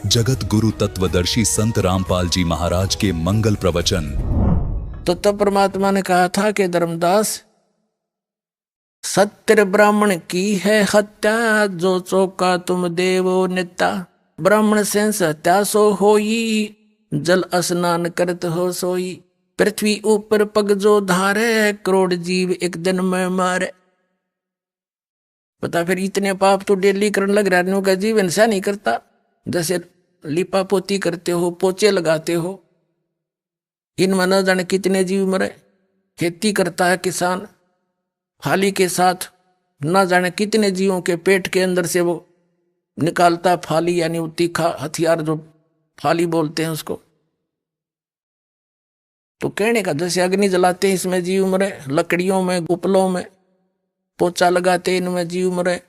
जगत गुरु तत्वदर्शी संत रामपाल जी महाराज के मंगल प्रवचन। तो तब परमात्मा ने कहा था कि धर्मदास, सत्य ब्राह्मण की है हत्या, जो चौका तुम देवो नेता। ब्राह्मण से हत्या सो होई, जल स्नान करत हो सोई। पृथ्वी ऊपर पग जो धारे, करोड़ जीव एक दिन में मारे। पता फिर इतने पाप तो डेली करने लग रहा का जीव ऐसा नहीं करता। जैसे लिपा पोती करते हो, पोचे लगाते हो, इनमें न जाने कितने जीव मरे। खेती करता है किसान, फाली के साथ न जाने कितने जीवों के पेट के अंदर से वो निकालता फाली, यानी वो तीखा हथियार जो फाली बोलते हैं उसको। तो कहने का जैसे अग्नि जलाते हैं इसमें जीव मरे, लकड़ियों में उपलों में पोचा लगाते इनमें जीव मरे।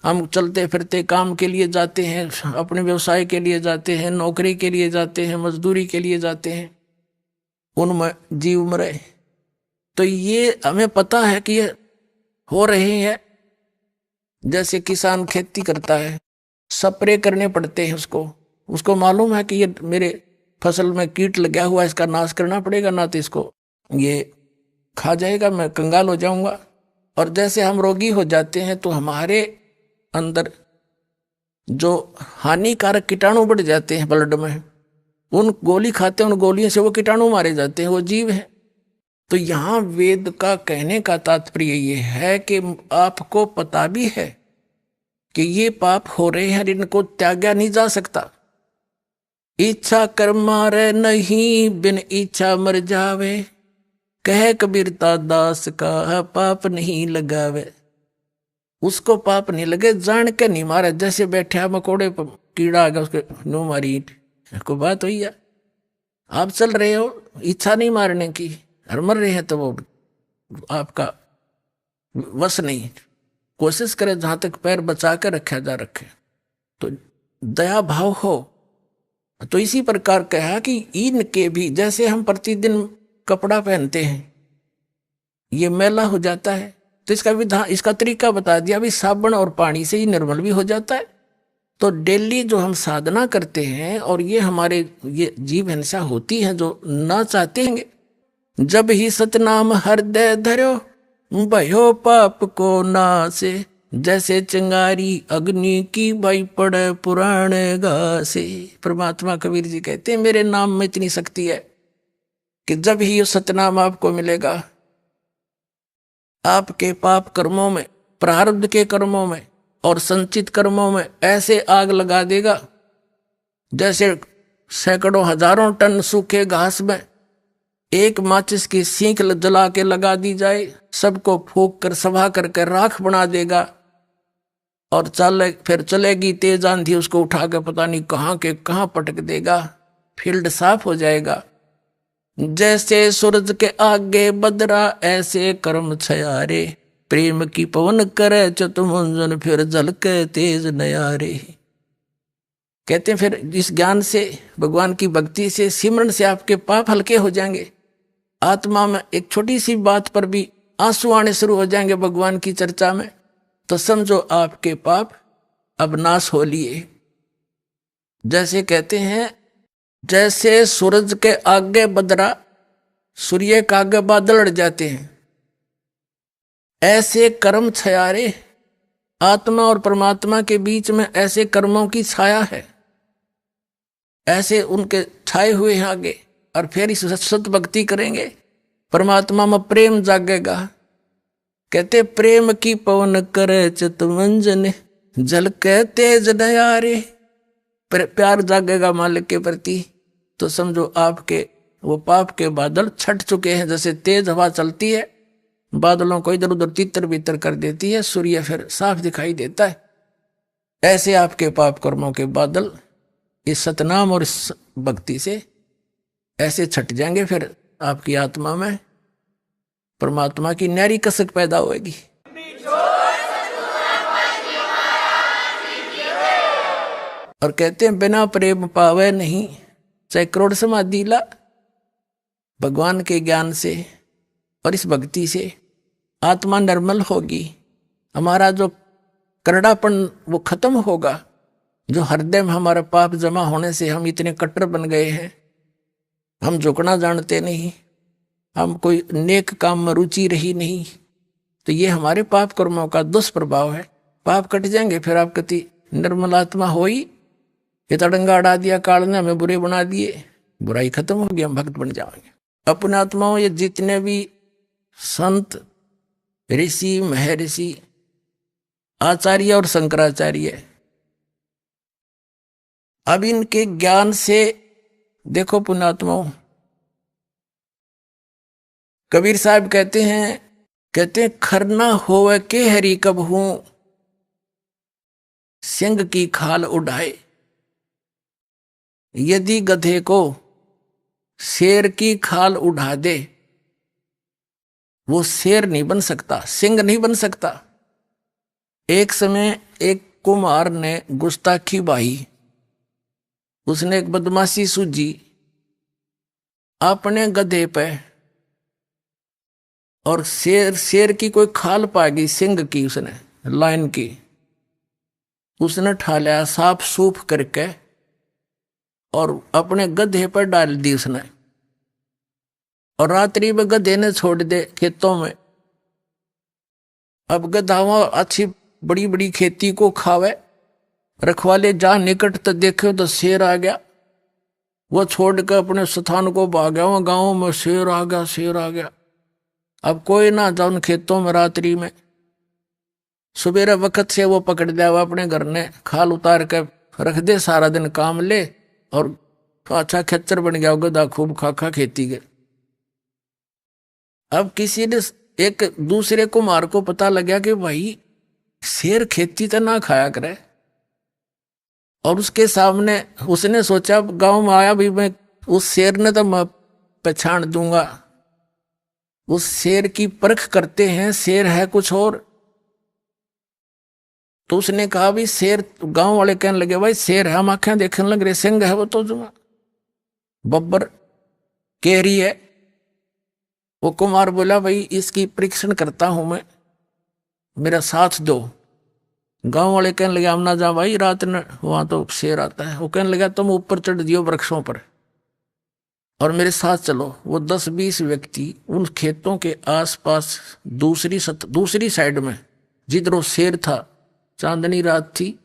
हम चलते फिरते काम के लिए जाते हैं, अपने व्यवसाय के लिए जाते हैं, नौकरी के लिए जाते हैं, मजदूरी के लिए जाते हैं, उनमें जीव मरे। तो ये हमें पता है कि ये हो रहे हैं। जैसे किसान खेती करता है, स्प्रे करने पड़ते हैं उसको मालूम है कि ये मेरे फसल में कीट लगा हुआ, इसका नाश करना पड़ेगा, ना तो इसको ये खा जाएगा, मैं कंगाल हो जाऊंगा। और जैसे हम रोगी हो जाते हैं तो हमारे अंदर जो हानिकारक कीटाणु बढ़ जाते हैं ब्लड में, उन गोली खाते हैं, उन गोलियों से वो कीटाणु मारे जाते हैं, वो जीव है। तो यहाँ वेद का कहने का तात्पर्य ये है कि आपको पता भी है कि ये पाप हो रहे हैं, इनको त्यागा नहीं जा सकता। इच्छा कर मारे नहीं, बिन इच्छा मर जावे। कह कबीरता दास का, पाप नहीं लगावे। उसको पाप नहीं लगे, जान के नहीं मारे। जैसे बैठे मकोड़े पर कीड़ा आ गया, उसके नो मारी ईंट, को बात हुई है। आप चल रहे हो, इच्छा नहीं मारने की, और मर रहे हैं तो वो आपका वश नहीं। कोशिश करें जहां तक पैर बचा कर रखा जा रखे, तो दया भाव हो। तो इसी प्रकार कहा कि इनके भी, जैसे हम प्रतिदिन कपड़ा पहनते हैं, ये मैला हो जाता है, तो इसका विधान, इसका तरीका बता दिया, भी साबुन और पानी से ही निर्मल भी हो जाता है। तो डेली जो हम साधना करते हैं, और ये हमारे ये जीव हिंसा होती है जो ना चाहते हैं, जब ही सतनाम हृदय धरो, भयो पाप को नासे। जैसे चिंगारी अग्नि की, भाई पड़े पुराने घासे। परमात्मा कबीर जी कहते हैं मेरे नाम में इतनी शक्ति है कि जब ही ये सतनाम आपको मिलेगा, आपके पाप कर्मों में, प्रारब्ध के कर्मों में और संचित कर्मों में ऐसे आग लगा देगा, जैसे सैकड़ों हजारों टन सूखे घास में एक माचिस की सींक जला के लगा दी जाए, सबको फूंक कर सभा करके राख बना देगा। और फिर चलेगी तेज आंधी, उसको उठा के पता नहीं कहाँ के कहाँ पटक देगा, फील्ड साफ हो जाएगा। जैसे सूरज के आगे बदरा, ऐसे कर्म छयारे। प्रेम की पवन करे चतुमंजन, फिर झलके तेज नयारे। कहते हैं फिर इस ज्ञान से, भगवान की भक्ति से, सिमरन से आपके पाप हल्के हो जाएंगे। आत्मा में एक छोटी सी बात पर भी आंसू आने शुरू हो जाएंगे भगवान की चर्चा में, तो समझो आपके पाप अब नाश हो लिए। जैसे कहते हैं, जैसे सूरज के आगे बदरा, सूर्य के आगे बादल अड़ जाते हैं, ऐसे कर्म छयारे। आत्मा और परमात्मा के बीच में ऐसे कर्मों की छाया है, ऐसे उनके छाए हुए हैं आगे। और फिर इस सत भक्ति करेंगे, परमात्मा में प्रेम जागेगा। कहते प्रेम की पवन करे चितमंजन, झलके तेज नयारे। प्यार जागेगा मालिक के प्रति, तो समझो आपके वो पाप के बादल छट चुके हैं। जैसे तेज हवा चलती है, बादलों को इधर उधर तितर बितर कर देती है, सूर्य फिर साफ दिखाई देता है, ऐसे आपके पाप कर्मों के बादल इस सतनाम और इस भक्ति से ऐसे छट जाएंगे। फिर आपकी आत्मा में परमात्मा की न्यारी कसक पैदा होगी। और कहते हैं बिना प्रेम पावे नहीं, चाहे करोड़ समाधि ला। भगवान के ज्ञान से और इस भक्ति से आत्मा निर्मल होगी, हमारा जो करड़ापन वो खत्म होगा, जो हृदय में हमारा पाप जमा होने से हम इतने कट्टर बन गए हैं, हम झुकना जानते नहीं, हम कोई नेक काम में रुचि रही नहीं, तो ये हमारे पाप कर्मों का दुष्प्रभाव है। पाप कट जाएंगे फिर आप कति निर्मल आत्मा हो ही। ये तड़ंगा अड़ा दिया काल ने, हमें बुरे बना दिए, बुराई खत्म होगी, हम भक्त बन जाएंगे। अपने आत्माओं, ये जितने भी संत, ऋषि, महर्षि, आचार्य और शंकराचार्य, अब इनके ज्ञान से देखो पुण्यात्माओं, कबीर साहब कहते हैं खरना होवे के हरि कब हूं, सिंह की खाल उड़ाए। यदि गधे को शेर की खाल उड़ा दे, वो शेर नहीं बन सकता, सिंह नहीं बन सकता। एक समय एक कुम्हार ने गुस्ताखी बाही, उसने एक बदमाशी सूझी अपने गधे पे, और शेर की कोई खाल पा गई, सिंह की, उसने लाइन की, उसने ठा लिया साफ सूफ करके और अपने गधे पर डाल दी उसने, और रात्रि में गधे ने छोड़ दे खेतों में। अब गधावा अच्छी बड़ी बड़ी खेती को खावे, रखवाले जा निकट तो देखे तो शेर आ गया, वो छोड़ कर अपने स्थान को भाग गया, वहां गाँव में शेर आ गया, शेर आ गया। अब कोई ना जा उन खेतों में रात्रि में, सुबेरे वक्त से वो पकड़ दिया, वो अपने घर ने खाल उतार कर रख दे, सारा दिन काम ले, और अच्छा खच्चर बन गया गधा, खूब खा खा खेती के। अब किसी ने एक दूसरे कुम्हार को पता लगा कि भाई शेर खेती तो ना खाया करे, और उसके सामने उसने सोचा, गांव में आया भी मैं उस शेर ने तो मैं पहचान दूंगा, उस शेर की परख करते हैं, शेर है कुछ और। तो उसने कहा भी शेर, गांव वाले कहने लगे भाई शेर है, हम आंखें देखने लग रहे, सिंह है वो तो जो बब्बर कह रही है। वो कुमार बोला भाई इसकी परीक्षण करता हूं मैं, मेरा साथ दो। गांव वाले कहने लगे हम ना जा भाई, रात में वहां तो शेर आता है। वो कहने लगा तुम ऊपर चढ़ दियो वृक्षों पर और मेरे साथ चलो। वो 10-20 व्यक्ति उन खेतों के आसपास दूसरी साइड में, जिधर वो शेर था, चांदनी रात थी,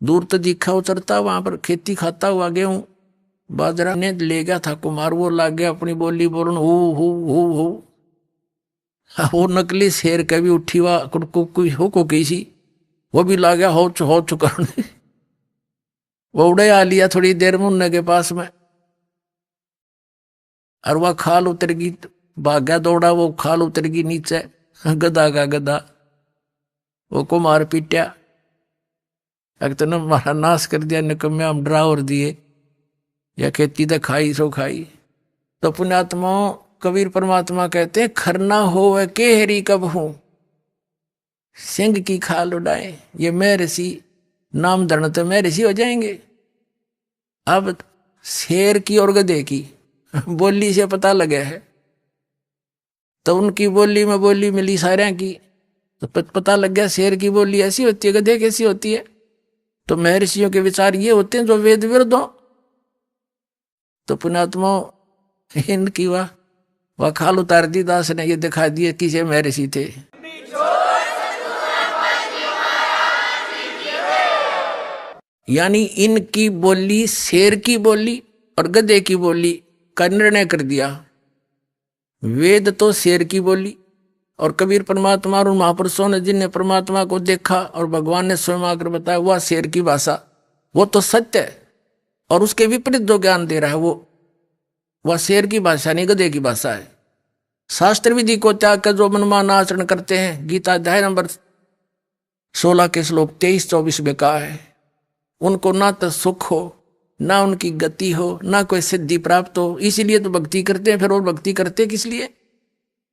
दूर तो दिखा उतरता, वहां पर खेती खाता हुआ गेहूं बाजरा ने ले गया था कुमार। वो लाग गया अपनी बोली बोलन, हो वो नकली शेर कभी उठी हुआ को कैसी, वो भी ला गया हो चुका। वो उड़े आ लिया थोड़ी देर में उन्ने के पास में, और वह खाल उतर गई, भाग्या दौड़ा, वो खाल उतर गई नीचे, गधा का गधा। वो को मार पीटा, अगर तो हमारा नाश कर दिया, निकम्मे हम ड्रावर दिए, या खेती तो खाई सो खाई। तो पुण्यात्माओं, कबीर परमात्मा कहते हैं खरना हो वह के हरी कब हूं, सिंह की खाल उड़ाए। ये मैं ऋषि नाम धरण तो मैं ऋषि हो जाएंगे। अब शेर की और गधे की बोली से पता लगे है, तो उनकी बोली में बोली मिली सारे की, तो पता लग गया शेर की बोली ऐसी होती है, गधे कैसी होती है। तो महर्षियों के विचार ये होते हैं जो वेद विरुद्ध हो। तो पुण्यात्मा इनकी वह खाल उतार दी दास ने, ये दिखा दिए किसे महर्षि थे। यानी इनकी बोली शेर की बोली और गधे की बोली का निर्णय कर दिया। वेद तो शेर की बोली, और कबीर परमात्मा और महापुरुषों ने जिनने परमात्मा को देखा और भगवान ने स्वयं आकर बताया, वह शेर की भाषा, वो तो सत्य है। और उसके विपरीत जो ज्ञान दे रहा है वह शेर की भाषा नहीं, गधे की भाषा है। शास्त्र विधि को त्याग कर जो मनमाना आचरण करते हैं, गीता अध्याय नंबर 16 के श्लोक 23-24 में कहा है, उनको ना तो सुख हो, ना उनकी गति हो, ना कोई सिद्धि प्राप्त हो। इसीलिए तो भक्ति करते हैं। फिर और भक्ति करते किस लिए?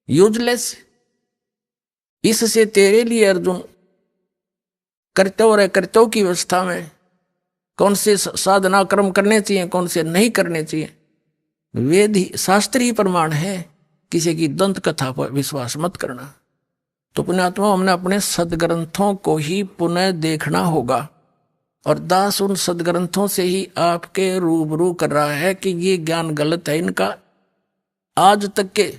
यूजलेस। इससे तेरे लिए अर्जुन कर्तव्य और अकर्तव्य की अवस्था में कौन से साधना कर्म करने चाहिए, कौन से नहीं करने चाहिए, वेद ही शास्त्र ही प्रमाण है। किसी की दंत कथा पर विश्वास मत करना। तो पुण्यात्मा, हमने अपने सदग्रंथों को ही पुनः देखना होगा। और दास उन सदग्रंथों से ही आपके रूबरू कर रहा है कि ये ज्ञान गलत है इनका। आज तक के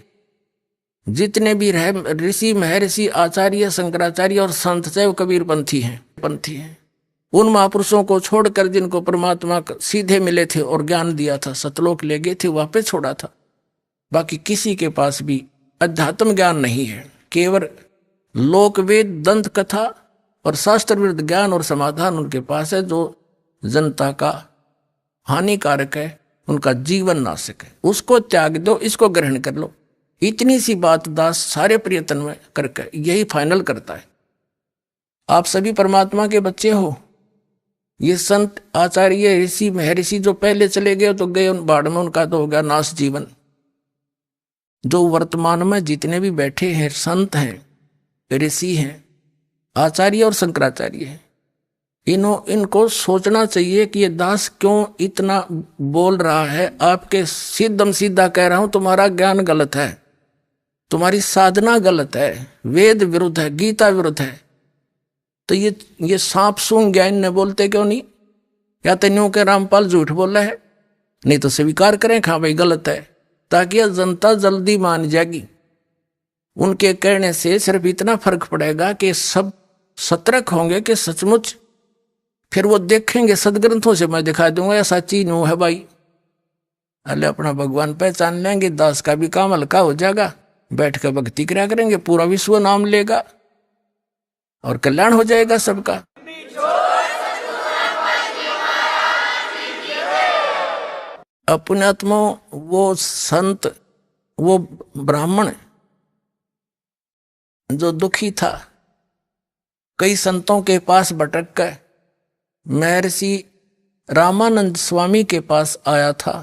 जितने भी ऋषि महर्षि आचार्य शंकराचार्य और संत चाहे वो कबीर पंथी हैं। उन महापुरुषों को छोड़कर जिनको परमात्मा सीधे मिले थे और ज्ञान दिया था, सतलोक ले गए थे, वापस छोड़ा था। बाकी किसी के पास भी अध्यात्म ज्ञान नहीं है। केवल लोकवेद, दंत कथा और शास्त्र विरुद्ध ज्ञान और समाधान उनके पास है, जो जनता का हानिकारक है, उनका जीवन नाशक है। उसको त्याग दो, इसको ग्रहण कर लो। इतनी सी बात दास सारे प्रयत्न में करके यही फाइनल करता है। आप सभी परमात्मा के बच्चे हो। ये संत आचार्य ऋषि महर्षि जो पहले चले गए तो गए उन बाढ़ में, उनका तो हो गया नाश जीवन। जो वर्तमान में जितने भी बैठे हैं संत हैं, ऋषि हैं, आचार्य और शंकराचार्य हैं, इनको सोचना चाहिए कि ये दास क्यों इतना बोल रहा है। आपके सीधम सीधा कह रहा हूं, तुम्हारा ज्ञान गलत है, तुम्हारी साधना गलत है, वेद विरुद्ध है, गीता विरुद्ध है। तो ये सांप सूंघ ज्ञान ने बोलते क्यों नहीं? या तो न्यू के रामपाल झूठ बोला है, नहीं तो स्वीकार करें हाँ भाई गलत है, ताकि यह जनता जल्दी मान जाएगी। उनके कहने से सिर्फ इतना फर्क पड़ेगा कि सब सतर्क होंगे कि सचमुच, फिर वो देखेंगे सदग्रंथों से मैं दिखा दूंगा ऐसा चीज न्यू है भाई। अरे अपना भगवान पहचान लेंगे, दास का भी काम हल्का हो जाएगा, बैठ कर भक्ति किया करेंगे, पूरा विश्व नाम लेगा और कल्याण हो जाएगा सबका। अपनात्मा वो संत, वो ब्राह्मण जो दुखी था, कई संतों के पास भटक कर महर्षि रामानंद स्वामी के पास आया था।